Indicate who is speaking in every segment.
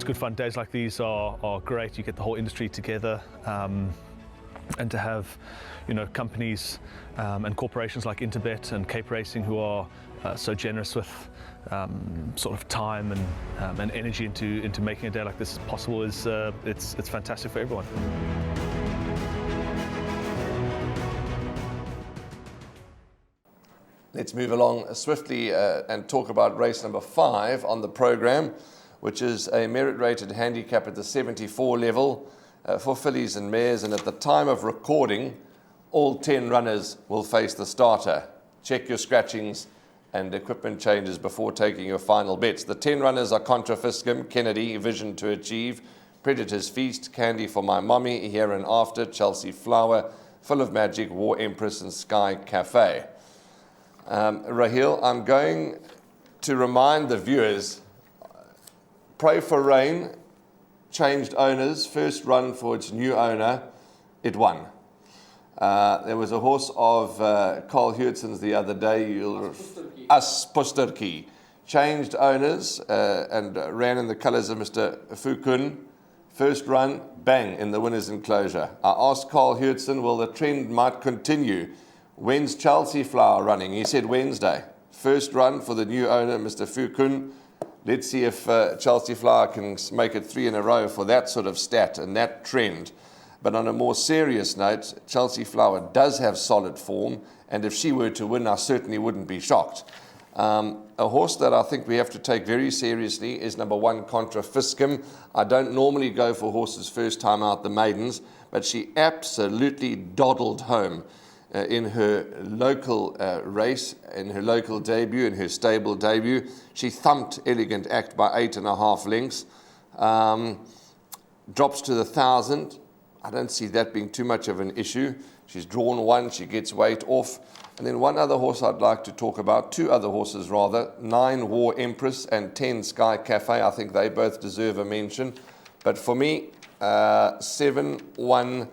Speaker 1: good fun. Days like these are great. You get the whole industry together, and to have, companies and corporations like Interbet and Cape Racing who are so generous with sort of time and energy into making a day like this possible is it's fantastic for everyone.
Speaker 2: Let's move along swiftly and talk about race number 5 on the program, which is a merit-rated handicap at the 74 level for fillies and mares. And at the time of recording, all 10 runners will face the starter. Check your scratchings and equipment changes before taking your final bets. The 10 runners are Contra Fiscum, Kennedy, Vision to Achieve, Predator's Feast, Candy for My Mommy, Here and After, Chelsea Flower, Full of Magic, War Empress, and Sky Cafe. Raheel, I'm going to remind the viewers, Pray for Rain changed owners, first run for its new owner, it won. There was a horse of Carl Hewitson's the other day, Asposturki, changed owners and ran in the colours of Mr. Fukun. First run, bang, in the winner's enclosure. I asked Carl Hewitson, well, the trend might continue. When's Chelsea Flower running? He said Wednesday. First run for the new owner, Mr. Fukun. Let's see if Chelsea Flower can make it 3 in a row for that sort of stat and that trend. But on a more serious note, Chelsea Flower does have solid form, and if she were to win, I certainly wouldn't be shocked. A horse that I think we have to take very seriously is number 1, Contra Fiscum. I don't normally go for horses first time out, the maidens, but she absolutely doddled home in her local race, in her local debut, in her stable debut. She thumped Elegant Act by 8.5 lengths. Drops to the 1,000. I don't see that being too much of an issue. She's drawn 1, she gets weight off. And then one other horse I'd like to talk about, 2 other horses rather, 9 War Empress and 10 Sky Cafe. I think they both deserve a mention. But for me, 7, 1,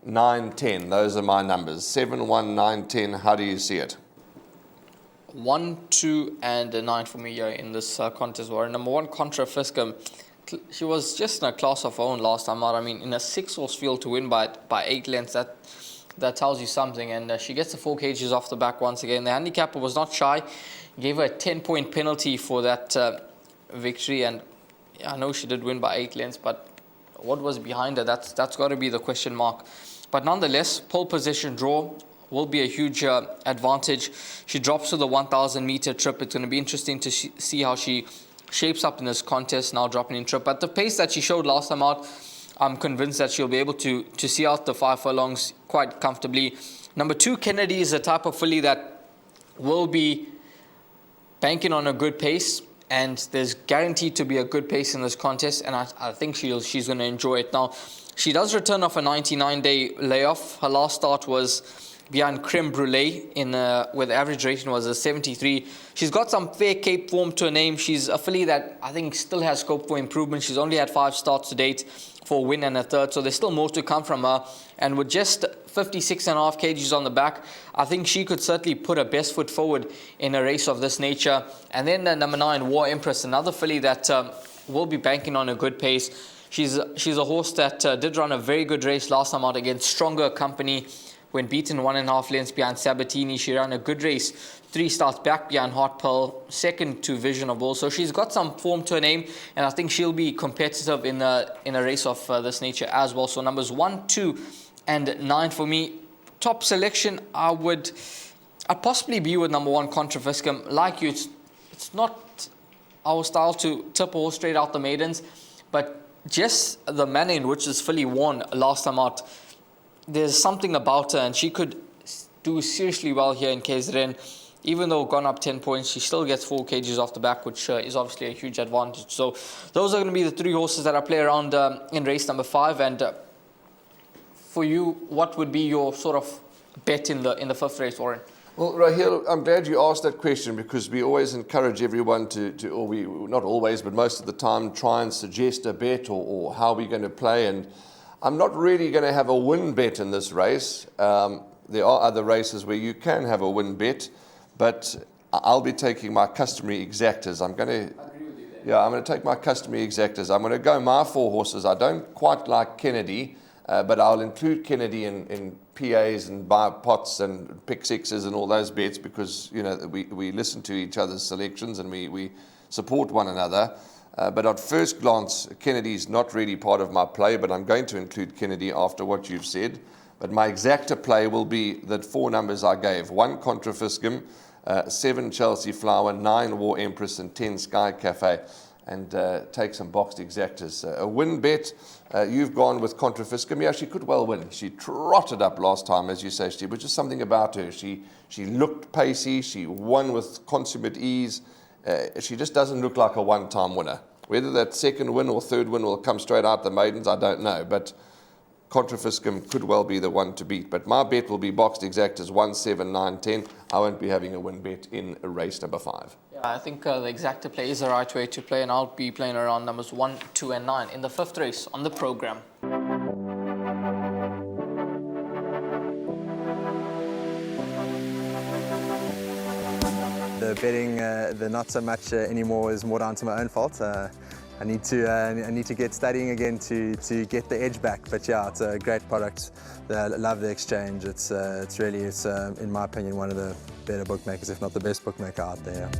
Speaker 2: 9, 10. Those are my numbers. 7, 1, 9, 10. How do you see it?
Speaker 3: 1, 2, and a 9 for me here in this contest. War number 1, Contra Fiscum. She was just in a class of her own last time out. I mean, in a 6-horse field to win by 8 lengths, that tells you something. And she gets the 4 kgs off the back once again. The handicapper was not shy. Gave her a 10-point penalty for that victory. And yeah, I know she did win by 8 lengths, but what was behind her? That's got to be the question mark. But nonetheless, pole position draw will be a huge advantage. She drops to the 1,000-meter trip. It's going to be interesting to see how she shapes up in this contest, now dropping in trip. But the pace that she showed last time out, I'm convinced that she'll be able to see out the 5 furlongs quite comfortably. Number 2, Kennedy, is a type of filly that will be banking on a good pace. And there's guaranteed to be a good pace in this contest, and I think she's going to enjoy it. Now, she does return off a 99-day layoff. Her last start was behind Creme Brulee where the average rating was a 73. She's got some fair Cape form to her name. She's a filly that I think still has scope for improvement. She's only had 5 starts to date for a win and a third, so there's still more to come from her. And with just 56.5 kgs on the back, I think she could certainly put her best foot forward in a race of this nature. And then number 9, War Empress, another filly that will be banking on a good pace. She's a horse that did run a very good race last time out against stronger company. When beaten 1.5 lengths behind Sabatini, she ran a good race. 3 starts back behind Hot Pearl, second to Vision of Bull. So she's got some form to her name, and I think she'll be competitive in a race of this nature as well. So numbers 1, 2, and 9 for me. Top selection, I'd possibly be with number 1, Contra Fiscum. Like you, it's not our style to tip a horse straight out the maidens, but just the manner in which this filly won last time out, there's something about her, and she could do seriously well here in KZN. Even though gone up 10 points, she still gets 4 kgs off the back, which is obviously a huge advantage. So those are going to be the 3 horses that I play around in race number 5. And for you, what would be your sort of bet in the 5th race, Warren?
Speaker 2: Well, Raheel, I'm glad you asked that question, because we always encourage everyone or we, not always, but most of the time, try and suggest a bet or how we're going to play. And I'm not really going to have a win bet in this race. There are other races where you can have a win bet, but I'll be taking my customary exactors. I'm going to, Yeah, I'm going to take my customary exactors. I'm going to go my 4 horses. I don't quite like Kennedy, but I'll include Kennedy in PAs and buy pots and pick sixes and all those bets because, you know, we listen to each other's selections and we support one another. But at first glance, Kennedy's not really part of my play, but I'm going to include Kennedy after what you've said. But my exacta play will be the 4 numbers I gave. 1 Contra Fiscum, 7 Chelsea Flower, 9 War Empress, and 10 Sky Cafe. And take some boxed exactas. A win bet, you've gone with Contra Fiscum. Yeah, she could well win. She trotted up last time, as you say, Steve, but just something about her. She looked pacey. She won with consummate ease. She just doesn't look like a one-time winner. Whether that second win or third win will come straight out the maidens, I don't know. But Contra Fiscum could well be the one to beat. But my bet will be boxed exactas 1, 7, 9, 10. I won't be having a win bet in race number 5.
Speaker 3: Yeah, I think the exacta play is the right way to play, and I'll be playing around numbers 1, 2, and 9 in the 5th race on the program.
Speaker 4: The betting, the not so much anymore, is more down to my own fault. I need to get studying again to get the edge back. But yeah, it's a great product. I love the exchange. It's really, in my opinion, one of the better bookmakers, if not the best bookmaker out there.